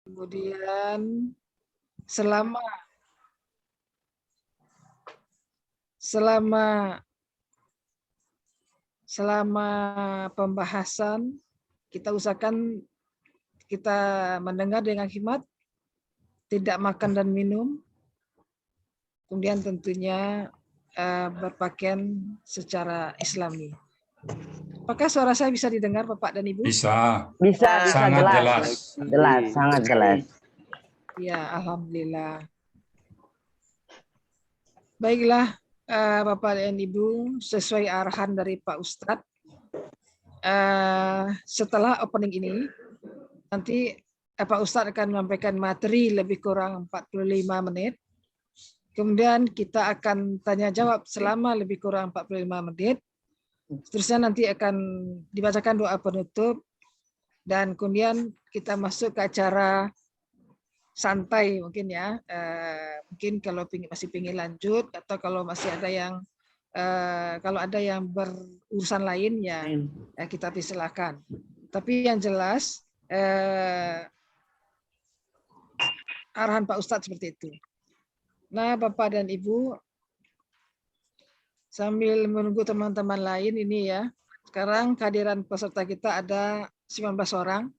Kemudian selama pembahasan kita usahakan kita mendengar dengan hikmat, tidak makan dan minum, kemudian tentunya berpakaian secara Islami. Apakah suara saya bisa didengar Bapak dan Ibu? Bisa. Bisa Sangat jelas. Jelas, sangat jelas. Ya, alhamdulillah. Baiklah, Bapak dan Ibu, sesuai arahan dari Pak Ustadz, setelah opening ini, nanti Pak Ustadz akan menyampaikan materi lebih kurang 45 menit. Kemudian kita akan tanya jawab selama lebih kurang 45 menit. Seterusnya nanti akan dibacakan doa penutup. Dan kemudian kita masuk ke acara santai mungkin ya. Mungkin kalau masih ingin lanjut atau kalau masih ada yang kalau ada yang berurusan lain ya kita persilahkan. Tapi yang jelas arahan Pak Ustadz seperti itu. Nah, Bapak dan Ibu, sambil menunggu teman-teman lain ini ya, sekarang kehadiran peserta kita ada 19 orang.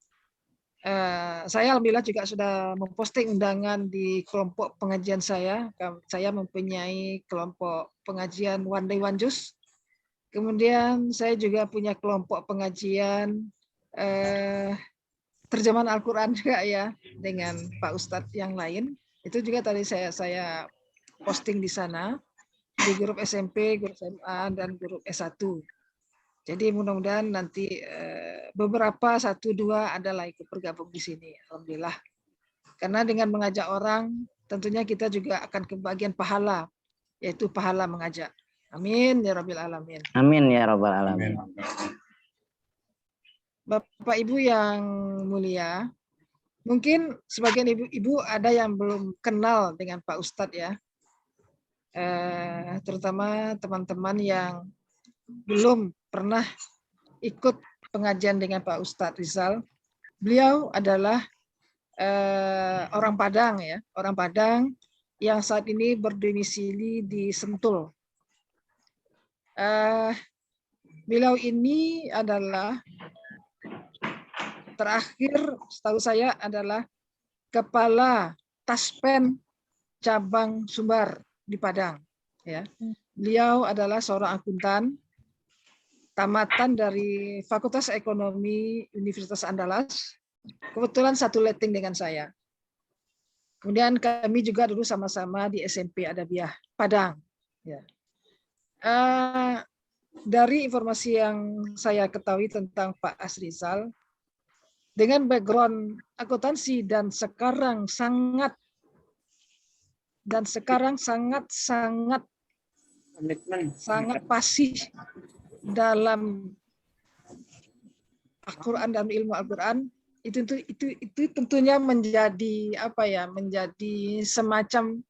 Saya alhamdulillah juga sudah memposting undangan di kelompok pengajian saya. Saya mempunyai kelompok pengajian One Day One Juz. Kemudian saya juga punya kelompok pengajian terjemahan Al-Quran juga ya, dengan Pak Ustadz yang lain. Itu juga tadi saya posting di sana, di grup SMP, grup SMA, dan grup S1. Jadi mudah-mudahan nanti beberapa 1-2 adalah ikut bergabung di sini. Alhamdulillah. Karena dengan mengajak orang, tentunya kita juga akan kebagian pahala, yaitu pahala mengajak. Amin ya Rabbil Alamin. Amin ya Rabbal Alamin. Bapak Ibu yang mulia, mungkin sebagian ibu-ibu ada yang belum kenal dengan Pak Ustadz ya. Terutama teman-teman yang belum pernah ikut pengajian dengan Pak Ustadz Rizal. Beliau adalah orang Padang ya, orang Padang yang saat ini berdomisili di Sentul. Beliau ini adalah terakhir setahu saya adalah Kepala Taspen Cabang Sumbar di Padang. Ya. Beliau adalah seorang akuntan, tamatan dari Fakultas Ekonomi Universitas Andalas. Kebetulan satu letting dengan saya. Kemudian kami juga dulu sama-sama di SMP Adabiah Padang. Ya. Dari informasi yang saya ketahui tentang Pak Asrizal, dengan background akuntansi dan sekarang sangat fasih dalam Al-Quran dan ilmu Al-Quran, itu tentunya menjadi menjadi semacam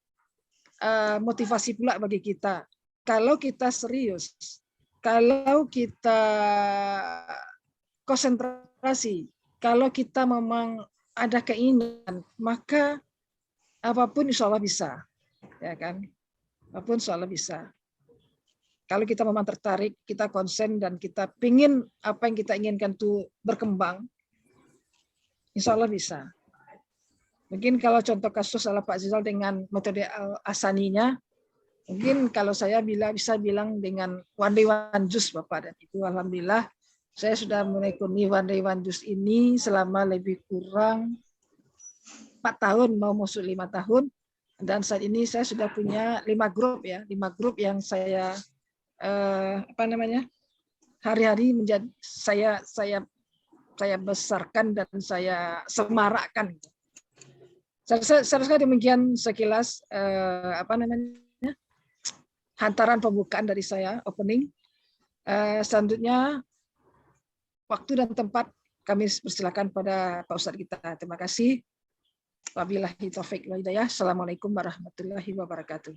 motivasi pula bagi kita. Kalau kita serius, kalau kita konsentrasi, kalau kita memang ada keinginan, maka apapun insya Allah bisa, ya kan? Apapun insya Allah bisa. Kalau kita memang tertarik, kita konsen dan kita pingin apa yang kita inginkan itu berkembang, insya Allah bisa. Mungkin kalau contoh kasus ala Pak Zizal dengan metode Al-Asaninya, mungkin kalau saya bisa bilang dengan One Day One Juz Bapak dan Ibu, alhamdulillah saya sudah menekuni One Day One Juz ini selama lebih kurang 4 tahun, mau masuk 5 tahun. Dan saat ini saya sudah punya 5 grup ya, 5 grup yang saya hari-hari menjadi saya besarkan dan saya semarakkan. Saya demikian sekilas hantaran pembukaan dari saya, opening. Selanjutnya waktu dan tempat kami persilakan pada Pak Ustadz kita. Terima kasih. Wabillahi taufiq wal hidayah. Assalamualaikum warahmatullahi wabarakatuh.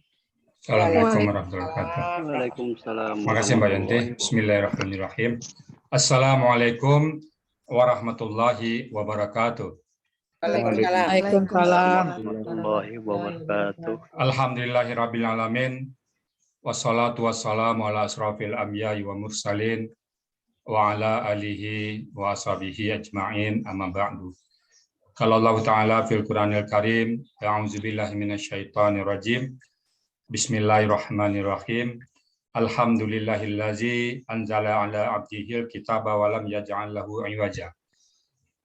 Assalamualaikum warahmatullahi wabarakatuh. Waalaikumsalam. Terima kasih Mbak Yanti. Bismillahirrahmanirrahim. Assalamualaikum warahmatullahi wabarakatuh. Waalaikumsalam. warahmatullahi wabarakatuh. Alhamdulillahirrabbilalamin. Wassalatu wassalamu ala asrafil anbiya'i wa mursalin wa ala alihi wa ashabihi ajma'in amma ba'du. Kalau Allah Ta'ala fil Quranil Karim, a'udzubillahi minasyaitonir rajim. Bismillahirrahmanirrahim. Alhamdulillahillazi anzala ala abdihil kitaba wa lam yaj'al lahu iwaja.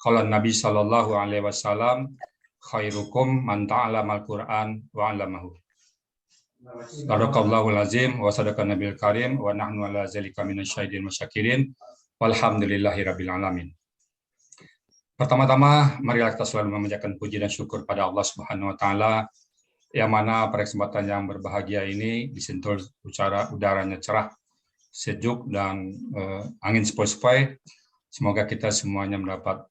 Qala Nabi sallallahu alaihi wasallam, khairukum man ta'allamal Qur'an wa 'allamahu. Sadaqallahul azim wa sadaqan nabiyil karim wa nahnu ala zalika minasyahidin wasyakirin walhamdulillahirabbil alamin. Pertama-tama marilah kita selalu memanjatkan puji dan syukur pada Allah Subhanahu wa taala yang mana pada kesempatan yang berbahagia ini disentul udaranya cerah, sejuk dan angin sepoi-sepoi. Semoga kita semuanya mendapat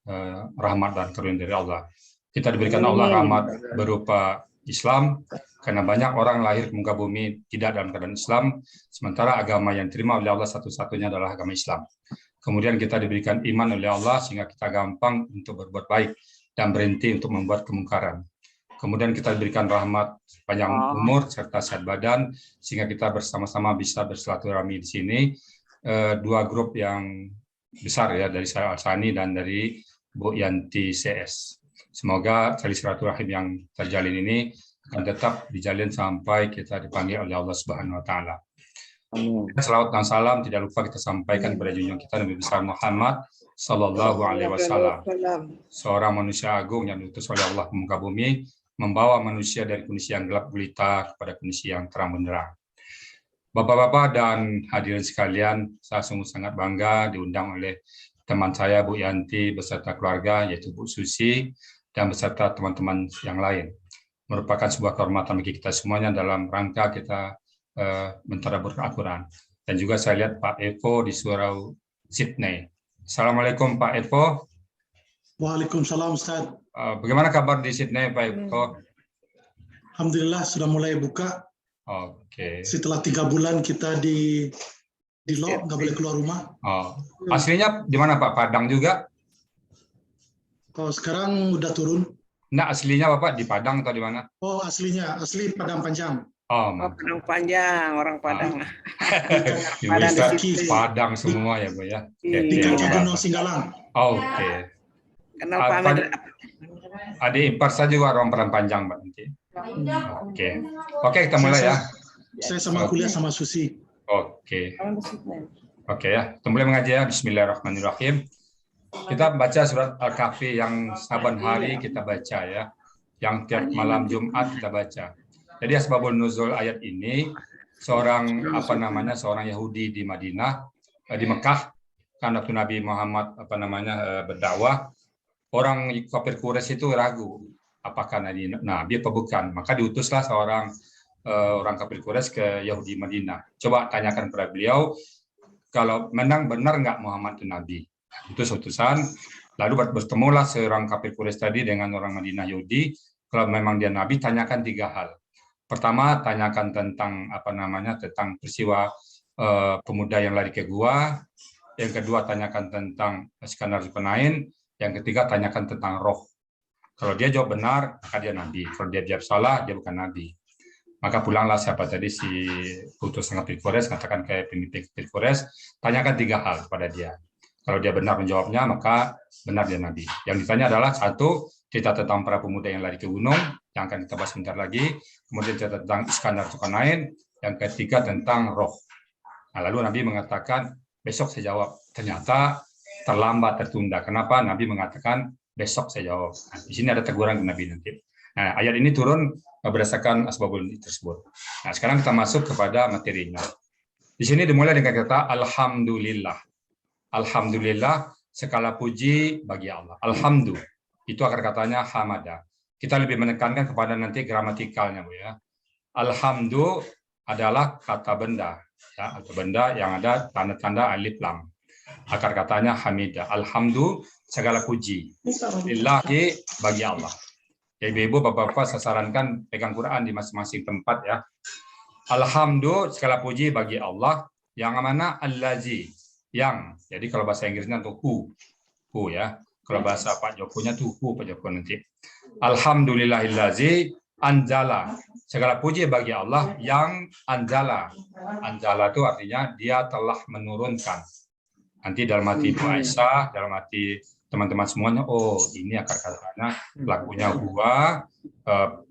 rahmat dan karunia dari Allah. Kita diberikan Allah rahmat berupa Islam, karena banyak orang lahir ke muka bumi tidak dalam keadaan Islam, sementara agama yang diterima oleh Allah satu-satunya adalah agama Islam. Kemudian kita diberikan iman oleh Allah sehingga kita gampang untuk berbuat baik dan berhenti untuk membuat kemungkaran. Kemudian kita diberikan rahmat panjang umur serta sehat badan sehingga kita bersama-sama bisa bersilaturahmi di sini. Dua grup yang besar ya, dari saya Al-Sani dan dari Bu Yanti CS. Semoga tali silaturahim yang terjalin ini akan tetap dijalin sampai kita dipanggil oleh Allah Subhanahu wa taala. Salawat dan salam tidak lupa kita sampaikan kepada junjungan kita Nabi besar Muhammad sallallahu alaihi wasallam. Seorang manusia agung yang diutus oleh Allah ke muka bumi, membawa manusia dari kondisi yang gelap gulita kepada kondisi yang terang benderang. Bapak-bapak dan hadirin sekalian, saya sungguh sangat bangga diundang oleh teman saya Bu Yanti beserta keluarga yaitu Bu Susi dan beserta teman-teman yang lain. Merupakan sebuah kehormatan bagi kita semuanya dalam rangka kita mentadabbur Al-Quran. Dan juga saya lihat Pak Evo di Surau Sydney. Assalamualaikum Pak Evo. Waalaikumsalam Ustaz. Bagaimana kabar di Sydney Pak Evo? Alhamdulillah sudah mulai buka. Oke. Setelah 3 bulan kita di lock, nggak boleh keluar rumah. Aslinya di mana Pak? Padang juga? Oh, sekarang udah turun. Nah, aslinya Bapak di Padang atau di mana? Oh, asli Padang Panjang. Padang Panjang, orang Padang. Padang semua ya Bu ya. Di kaki Gunung Singgalang. Oke. Kenal Pak Ahmed? Adik ipar saya juga orang Padang Panjang Mbak nanti. Oke, kita mulai ya. Saya sama kuliah sama Susi. Oke ya, kita mulai mengaji ya. Bismillahirrahmanirrahim. Kita baca surat Al-Kahfi yang saban hari kita baca ya. Yang tiap malam Jumat kita baca. Jadi asbabun nuzul ayat ini seorang Yahudi di Madinah, di Mekah, kan waktu Nabi Muhammad berdakwah, orang kafir Quraisy itu ragu apakah Nabi apa bukan. Maka diutuslah seorang orang kafir Quraisy ke Yahudi Madinah. Coba tanyakan kepada beliau kalau menang benar nggak Muhammad itu Nabi. Itu utusan. Lalu bertemulah seorang kafir Quraisy tadi dengan orang Madinah Yahudi. Kalau memang dia Nabi, tanyakan 3 hal. Pertama, tanyakan tentang tentang peristiwa pemuda yang lari ke gua. Yang kedua, tanyakan tentang Iskandar Zulkarnain. Yang ketiga, tanyakan tentang roh. Kalau dia jawab benar, maka dia Nabi. Kalau dia jawab salah, dia bukan Nabi. Maka pulanglah siapa tadi si utusan kafir Quraisy, katakan kayak pemimpin kafir Quraisy, tanyakan 3 hal kepada dia. Kalau dia benar menjawabnya, maka benar dia Nabi. Yang ditanya adalah 1, cerita tentang para pemuda yang lari ke gunung, yang akan kita bahas sebentar lagi. Kemudian cerita tentang Iskandar Zulkarnain. Yang ketiga tentang roh. Nah, lalu Nabi mengatakan, besok saya jawab. Ternyata terlambat, tertunda. Kenapa? Nabi mengatakan, besok saya jawab. Nah, di sini ada teguran ke Nabi nanti. Nah, ayat ini turun berdasarkan asbabul tersebut. Nah, sekarang kita masuk kepada materinya. Di sini dimulai dengan kata Alhamdulillah. Alhamdulillah, segala puji bagi Allah. Alhamdulillah, itu akar katanya hamada. Kita lebih menekankan kepada nanti gramatikalnya, Bu ya. Alhamdulillah adalah kata benda, ya, atau benda yang ada tanda-tanda alif lam. Akar katanya hamidah. Alhamdulillah, segala puji. Lillahi, bagi Allah. Ya, ibu-ibu, bapak-bapak, saya sarankan pegang Quran di masing-masing tempat ya. Alhamdulillah, segala puji bagi Allah. Yang mana allazi, yang. Jadi kalau bahasa Inggrisnya untuk who ya. Kalau bahasa Pak Jokowinya tuh who Pak Jokowi nanti. Alhamdulillahillazi anzala. Segala puji bagi Allah yang anzala. Anzala itu artinya dia telah menurunkan. Nanti dalam hati Ibu Aisyah, dalam hati teman-teman semuanya, oh ini akar katanya pelakunya huwa,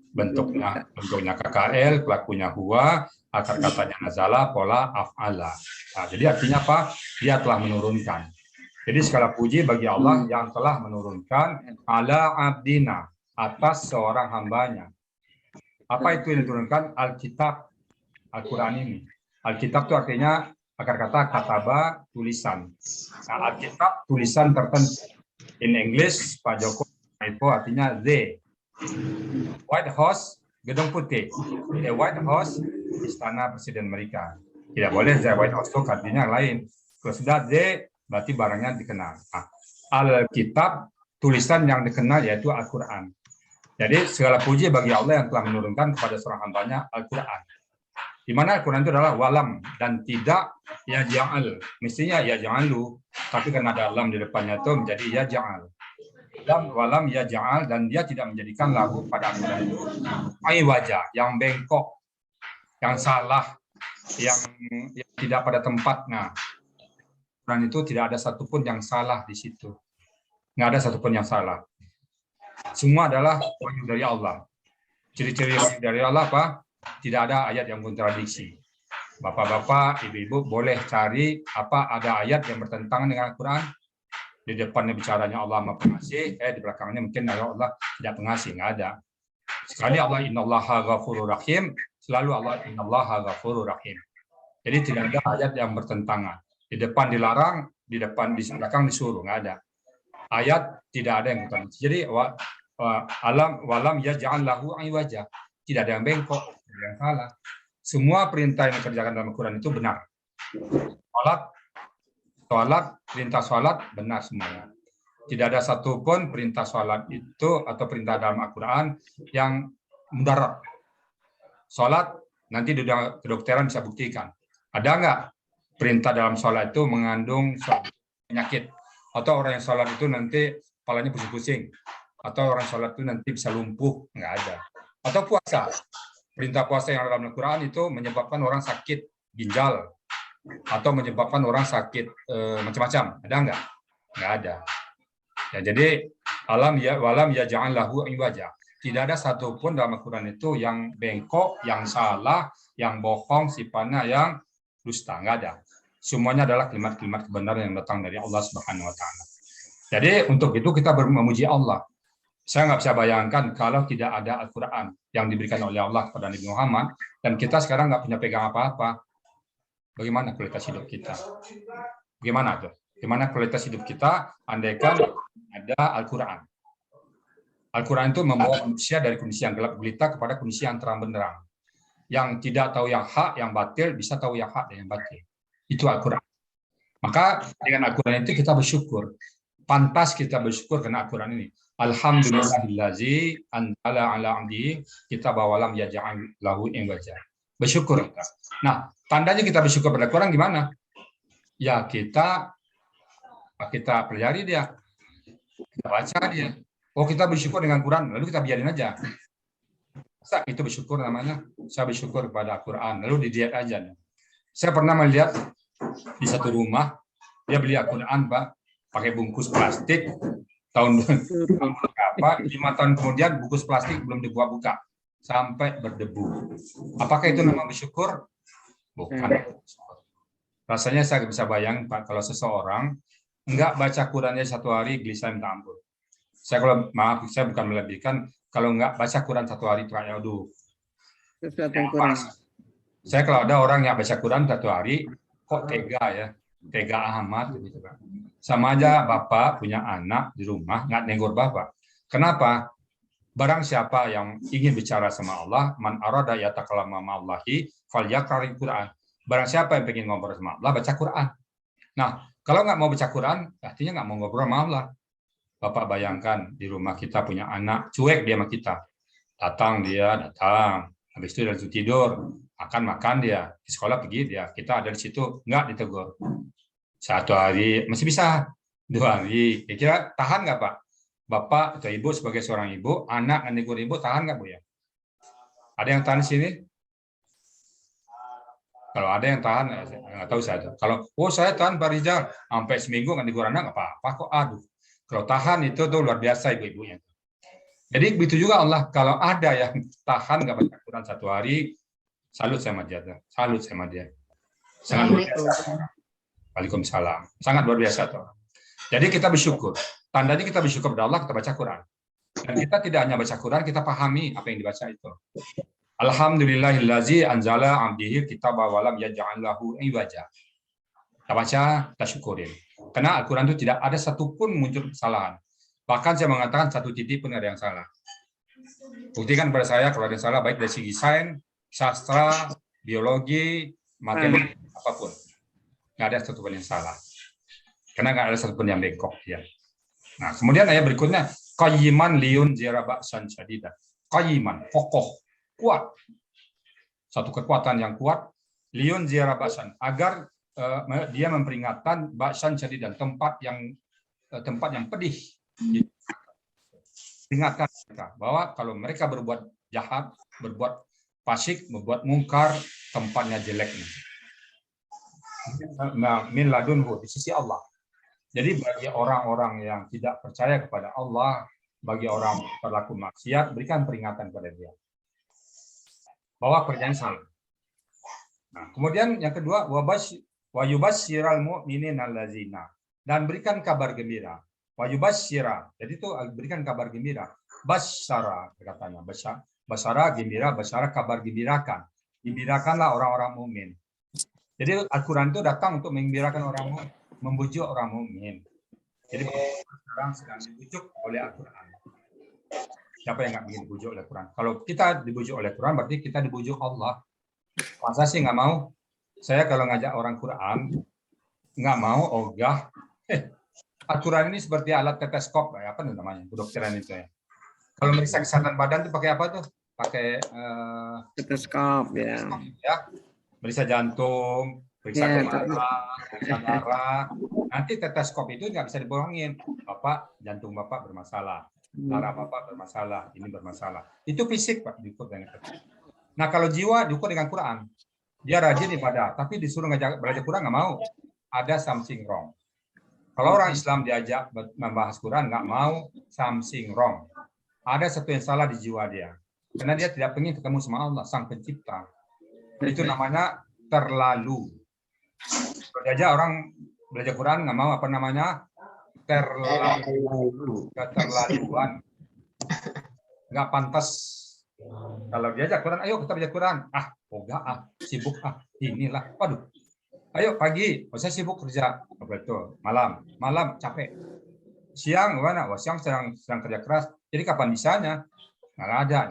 bentuknya KKL, pelakunya huwa, akar katanya nazala, pola af'ala. Nah, jadi artinya apa? Dia telah menurunkan. Jadi segala puji bagi Allah yang telah menurunkan ala abdina, atas seorang hambanya. Apa itu yang diturunkan? Alkitab, Al-Quran ini. Alkitab itu artinya akar kata kataba, tulisan. Nah, Alkitab tulisan tertentu. In English, Pak Joko itu artinya the. White House, gedung putih. The White House, istana presiden Amerika. Tidak boleh the White House itu artinya lain. Kalau sudah the, berarti barangnya dikenal. Nah, Alkitab, tulisan yang dikenal yaitu Al-Quran. Jadi segala puji bagi Allah yang telah menurunkan kepada seorang hambanya Al-Quran. Di mana Al-Quran itu adalah walam dan tidak ya ja'al. Mestinya ya ja'alu, tapi karena ada lam di depannya itu menjadi ya ja'al. Walam ya ja'al, dan dia tidak menjadikan lahu pada Al-Quran itu ai wajah, yang bengkok, yang salah, yang tidak pada tempatnya. Al-Quran itu tidak ada satupun yang salah di situ. Nggak ada satupun yang salah. Semua adalah wahyu dari Allah. Ciri-ciri wahyu dari Allah apa? Tidak ada ayat yang kontradiksi. Bapak-bapak, ibu-ibu boleh cari apa ada ayat yang bertentangan dengan Al-Quran. Di depannya bicaranya Allah Maha Pengasih, di belakangnya mungkin Allah tidak pengasih, nggak ada. Sekali Allah innallaha ghafurur rahim, selalu Allah innallaha ghafurur rahim. Jadi tidak ada ayat yang bertentangan. Di depan dilarang, di belakang disuruh, nggak ada. Ayat tidak ada yang kontradiksi. Jadi walam yaj'al lahu iwaja. Tidak ada yang bengkok, tidak ada yang salah. Semua perintah yang dikerjakan dalam Al-Quran itu benar. Sholat, perintah sholat benar semuanya. Tidak ada satupun perintah sholat itu atau perintah dalam Al-Quran yang mudarat. Sholat, nanti di kedokteran bisa buktikan. Ada nggak perintah dalam sholat itu mengandung penyakit? Atau orang yang sholat itu nanti kepalanya pusing-pusing? Atau orang sholat itu nanti bisa lumpuh? Nggak ada. Atau puasa. Perintah puasa yang dalam Al-Quran itu menyebabkan orang sakit ginjal. Atau menyebabkan orang sakit macam-macam. Ada nggak? Nggak ada. Ya, jadi walam ya jangan lahu iwaja. Tidak ada satupun dalam Al-Quran itu yang bengkok, yang salah, yang bohong, sifatnya yang dusta. Nggak ada. Semuanya adalah kalimat-kalimat kebenaran yang datang dari Allah Subhanahu Wa Taala. Jadi untuk itu kita memuji Allah. Saya nggak bisa bayangkan kalau tidak ada Al-Quran yang diberikan oleh Allah kepada Nabi Muhammad, dan kita sekarang nggak punya pegang apa-apa. Bagaimana kualitas hidup kita? Bagaimana tuh? Bagaimana kualitas hidup kita andaikan ada Al-Quran? Al-Quran itu membawa manusia dari kondisi yang gelap gulita kepada kondisi yang terang benderang. Yang tidak tahu yang hak, yang batil, bisa tahu yang hak dan yang batil. Itu Al-Quran. Maka dengan Al-Quran itu kita bersyukur. Pantas kita bersyukur karena Al-Quran ini. Alhamdulillahillazi anzala ala abdihi kitaba wa lam yaj'al lahu iwaja. Bersyukur kita. Nah, tandanya kita bersyukur pada Al-Quran gimana? Ya kita pelajari dia. Kita baca dia. Oh, kita bersyukur dengan Quran, lalu kita biarin aja. Masa itu bersyukur namanya? Saya bersyukur kepada Al-Quran, lalu didiet aja. Saya pernah melihat di satu rumah, dia beli Al-Quran, Pak, pakai bungkus plastik, tahun berapa, 5 tahun kemudian bungkus plastik belum dibuka-buka, sampai berdebu. Apakah itu nama bersyukur? Bukan. Rasanya saya bisa bayang, Pak, kalau seseorang nggak baca Qurannya 1 hari, gelisah minta ampun. Saya kalau maaf, saya bukan melebihkan, kalau nggak baca Quran 1 hari, kayak aduh. Saya kalau ada orang yang baca Quran 1 hari, kok tega ya, tega amat gitu kan. Sama aja bapak punya anak di rumah nggak negur bapak. Kenapa? Barang siapa yang ingin bicara sama Allah, man arada yatakalama ma'allahi falyaqra'il Quran. Barang siapa yang ingin ngobrol sama Allah, baca Quran. Nah, kalau nggak mau baca Quran, artinya nggak mau ngobrol sama Allah. Bapak bayangkan di rumah kita punya anak, cuek dia sama kita. Datang, habis itu langsung tidur, makan dia, di sekolah pergi dia, kita ada di situ, nggak ditegur. 1 hari masih bisa, 2 hari, kira-kira tahan nggak Pak? Bapak atau ibu sebagai seorang ibu, anak yang negur ibu, tahan nggak Bu ya? Ada yang tahan di sini? Kalau ada yang tahan, nggak tahu saya. Kalau saya tahan Pak Rizal, sampai seminggu nggak negur anak, nggak apa-apa kok. Aduh, kalau tahan itu tuh luar biasa ibu-ibunya. Jadi begitu juga Allah, kalau ada yang tahan nggak baca Quran 1 hari, salut sama dia. Salut sama dia. Sangat luar biasa. Waalaikumsalam. Sangat luar biasa tuh. Jadi kita bersyukur. Tandanya kita bersyukur kepada Allah, kita baca Quran. Dan kita tidak hanya baca Quran, kita pahami apa yang dibaca itu. Alhamdulillahillazi anzala 'abdihi kitaba wa lam yaj'al lahu iwaja. Kita baca, kita syukurin. Karena Al-Quran itu tidak ada satupun muncul kesalahan. Bahkan saya mengatakan 1 titik pun ada yang salah. Buktikan pada saya kalau ada yang salah, baik dari segi sains, sastra, biologi, matematika, apapun. Nggak ada satupun yang salah. Karena nggak ada satupun yang bengkok. Ya. Nah, kemudian ayat berikutnya, qayyiman liyun zira ba'san syadidan. Qayyiman, kokoh, kuat. Satu kekuatan yang kuat, liyun zira ba'san, agar dia memperingatkan ba'san syadidan, tempat yang pedih. Ingatkan mereka bahwa kalau mereka berbuat jahat, berbuat fasik, berbuat mungkar, tempatnya jelek. Min ladunhu, di sisi Allah. Jadi bagi orang-orang yang tidak percaya kepada Allah, bagi orang berlaku maksiat, berikan peringatan kepada dia bahwa kerjaan salah. Nah, kemudian yang kedua, wa yubasyyiral mu'minina allazina, dan berikan kabar gembira. Wa yubasyira, jadi itu berikan kabar gembira. Basyara katanya, basyara gembira, basyara kabar gembirakan. Gembirakanlah orang-orang mukmin. Jadi Al-Quran itu datang untuk menggembirakan orang mukmin, membujuk orang mukmin. Jadi sekarang sedang dibujuk oleh Al-Quran. Siapa yang nggak ingin dibujuk oleh Quran? Kalau kita dibujuk oleh Quran, berarti kita dibujuk Allah. Masa sih nggak mau? Saya kalau ngajak orang Quran, nggak mau ogah. Al-Quran ini seperti alat stetoskop, apa namanya? Kedokteran itu ya. Kalau meriksa kesehatan badan itu pakai apa tuh? Pakai Stetoskop ya. Meriksa jantung, periksa kepala, periksa darah. Nanti stetoskop itu nggak bisa dibohongin. Bapak, jantung Bapak bermasalah. Darah Bapak bermasalah, ini bermasalah. Itu fisik, Pak, diukur dengan itu. Nah, kalau jiwa diukur dengan Quran. Dia rajin ibadah, tapi disuruh belajar Quran nggak mau. Ada something wrong. Kalau orang Islam diajak membahas Quran, nggak mau, something wrong. Ada satu yang salah di jiwa dia. Karena dia tidak ingin ketemu sama Allah, Sang Pencipta. Itu namanya terlalu. Kalau diajak orang belajar Quran, nggak mau, apa namanya? Keterlaluan. Nggak pantas. Kalau diajak Quran, ayo kita baca Quran. Sibuk, inilah. Waduh. Ayo pagi, saya sibuk kerja. Betul. Malam capek. Siang mana? Siang sedang kerja keras. Jadi kapan bisanya? Nggak ada.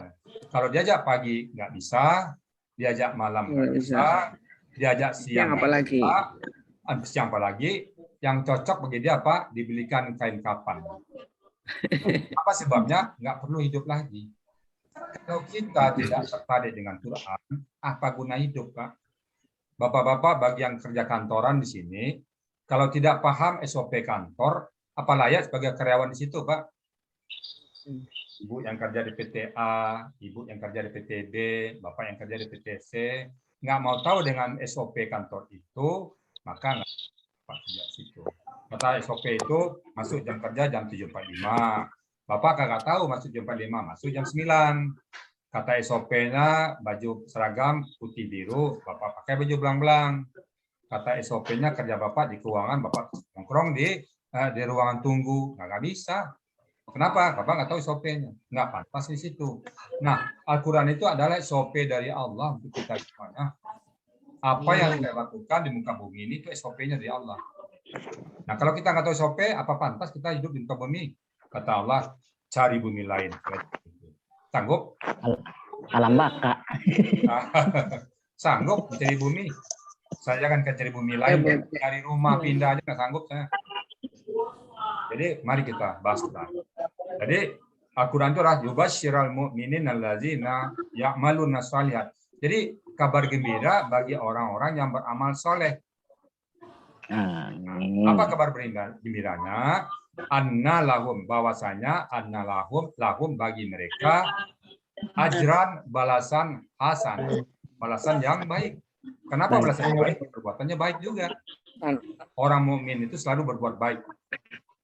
Kalau diajak pagi nggak bisa, diajak malam nggak bisa, diajak siang apalagi. Siang apalagi. Yang cocok bagi dia apa? Dibelikan kain kapan. Apa sebabnya? Nggak perlu hidup lagi. Kalau kita tidak tertarik dengan Quran, apa guna hidup, Pak? Bapak-bapak bagi yang kerja kantoran di sini, kalau tidak paham SOP kantor, apa layak sebagai karyawan di situ, Pak? Ibu yang kerja di PTA, ibu yang kerja di PTB, bapak yang kerja di PTC, nggak mau tahu dengan SOP kantor itu, maka nggak kerja di situ. Kata SOP itu masuk jam kerja jam 7.45. Bapak kagak tahu masuk jam 7.45, masuk jam 9. Kata SOP-nya baju seragam putih biru, Bapak pakai baju belang-belang. Kata SOP-nya kerja Bapak di keuangan, Bapak nongkrong di ruangan tunggu. Nggak bisa. Kenapa? Bapak nggak tahu SOP-nya. Nggak pantas di situ. Nah, Al-Quran itu adalah SOP dari Allah untuk kita semuanya. Apa yang kita lakukan di muka bumi ini itu SOP-nya dari Allah. Nah, kalau kita nggak tahu SOP, apa pantas kita hidup di muka bumi? Kata Allah, cari bumi lain. Sanggup? Alam baka. Sanggup mencari bumi? Saya akan cari bumi lain. Cari rumah, pindah aja nggak sanggup saya. Jadi mari kita bahas Quran. Jadi Al-Quran itu adalah yubasyiral mu'minin allazina ya'maluna shalihat. Jadi kabar gembira bagi orang-orang yang beramal soleh. Apa kabar gembiranya? anna lahum, bahwasanya anna lahum bagi mereka ajran, balasan hasan, balasan yang baik. Kenapa balasan yang baik? Perbuatannya baik juga. Orang mukmin itu selalu berbuat baik.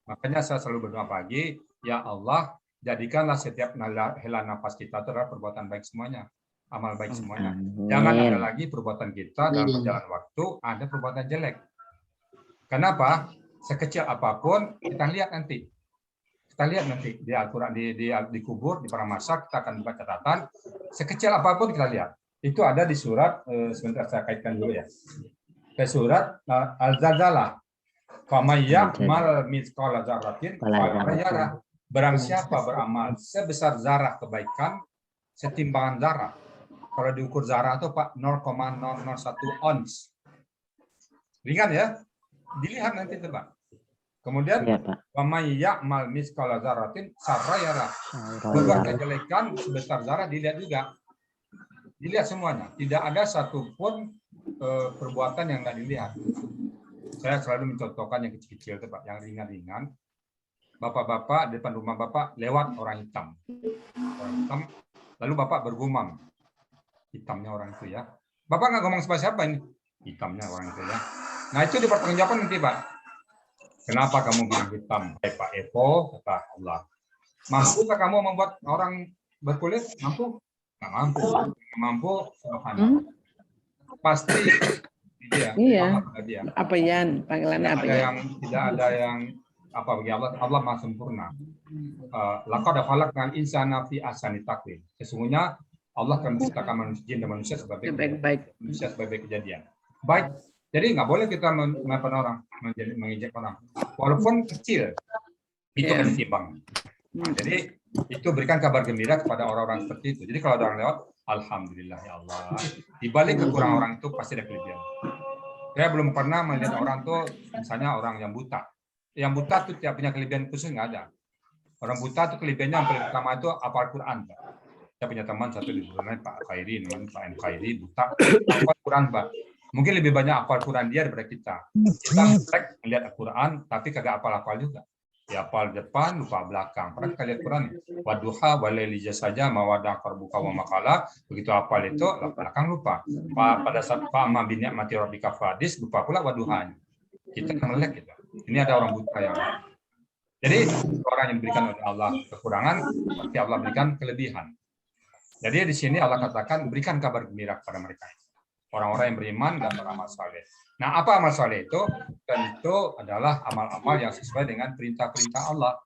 Makanya saya selalu berdoa pagi, ya Allah, jadikanlah setiap hela nafas kita itu adalah perbuatan baik semuanya, amal baik semuanya. Jangan ada lagi perbuatan kita dalam perjalanan waktu ada perbuatan jelek. Kenapa? Sekecil apapun kita lihat nanti. Kita lihat nanti di Al-Quran, di kubur, di para masak, kita akan buka catatan. Sekecil apapun kita lihat. Itu ada di surat, sebentar saya kaitkan dulu ya. Ke surat Al-Zalzalah. Famayyamal mithqala dzarratin falyarah. Barang siapa beramal sebesar zarah kebaikan, setimbangan zarah. Kalau diukur zarah itu Pak 0,001 ons. Ringan ya? Dilihat nanti itu Pak. Kemudian famayyamal mithqala dzarratin sarrayarah. Berbuat kejelekan sebesar zarah dilihat juga. Dilihat semuanya. Tidak ada satupun perbuatan yang nggak dilihat. Saya selalu mencontohkan yang kecil-kecil, Pak, yang ringan-ringan. Bapak-bapak di depan rumah Bapak lewat orang hitam. Orang hitam, lalu Bapak bergumam. Hitamnya orang itu ya. Bapak nggak ngomong siapa ini? Hitamnya orang itu ya. Nah itu dipertanggungjawabkan nanti Pak. Kenapa kamu bilang hitam? Pak Epo, kata Allah. Mampukah kamu membuat orang berkulit? Mampu? Nggak mampu. Nggak mampu, subhanallah. Pasti dia. Dia. Apa Yan? Panggilannya apa ya? Tidak ada yang apa bagi Allah. Allah Maha sempurna. Laqad khalaqnal insana fi ahsani taqwim. Sesungguhnya Allah akan menciptakan manusia jin dan manusia sebagai manusia sebagai kejadian. Baik. Jadi nggak boleh kita mengejek orang. Walaupun kecil, itu akan ditimbang. Nah, jadi itu berikan kabar gembira kepada orang-orang seperti itu. Jadi kalau ada orang lewat, alhamdulillah ya Allah. Di balik kekurangan orang itu pasti ada kelebihan. Saya belum pernah melihat orang tuh, misalnya orang yang buta. Yang buta tuh tidak punya kelebihan khusus, nggak ada. Orang buta tuh kelebihannya yang paling pertama itu hafal Quran. Pak. Saya punya teman satu di Brunei, Pak Khairi, namanya Pak M Khairi, buta. Hafal Quran, Pak. Mungkin lebih banyak hafal Quran dia daripada kita. Kita melihat Al-Quran, tapi kagak hafal-hafal juga. Ya hafal depan, lupa belakang. Pernah kita lihat Quran, waduha, walaili saja, mawadah karbuka wa makala. Begitu hafal itu, belakang lupa. Pada saat fa'amma bi ni'mati rabbika fadis, lupa pula waduhanya. Kita melek gitu. Ini ada orang buta yang. Jadi orang yang diberikan oleh Allah kekurangan, pasti Allah berikan kelebihan. Jadi di sini Allah katakan berikan kabar gembira kepada mereka. Orang-orang yang beriman dan beramal saleh. Nah, apa amal saleh itu? Tentu adalah amal-amal yang sesuai dengan perintah-perintah Allah.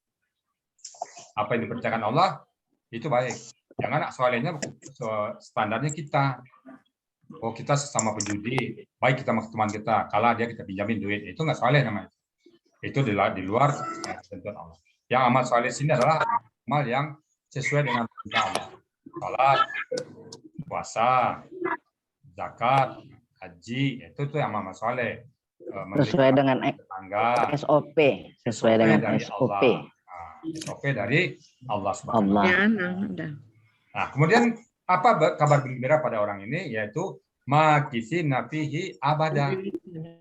Apa yang diperintahkan Allah itu baik. Jangan salehnya standarnya kita. Oh, kita sesama penjudi, baik kita sama teman kita, kalah dia kita pinjamin duit, itu nggak saleh namanya. Itu di luar ketentuan Allah. Yang amal saleh sini adalah amal yang sesuai dengan perintah Allah. Salat, puasa, zakat, haji, itu tuh yang amal saleh. Sesuai dengan SOP, sesuai dengan SOP. SOP dari Allah Subhanahu wa Taala. Nah, kemudian apa kabar gembira pada orang ini? Yaitu makisi nafihi abada.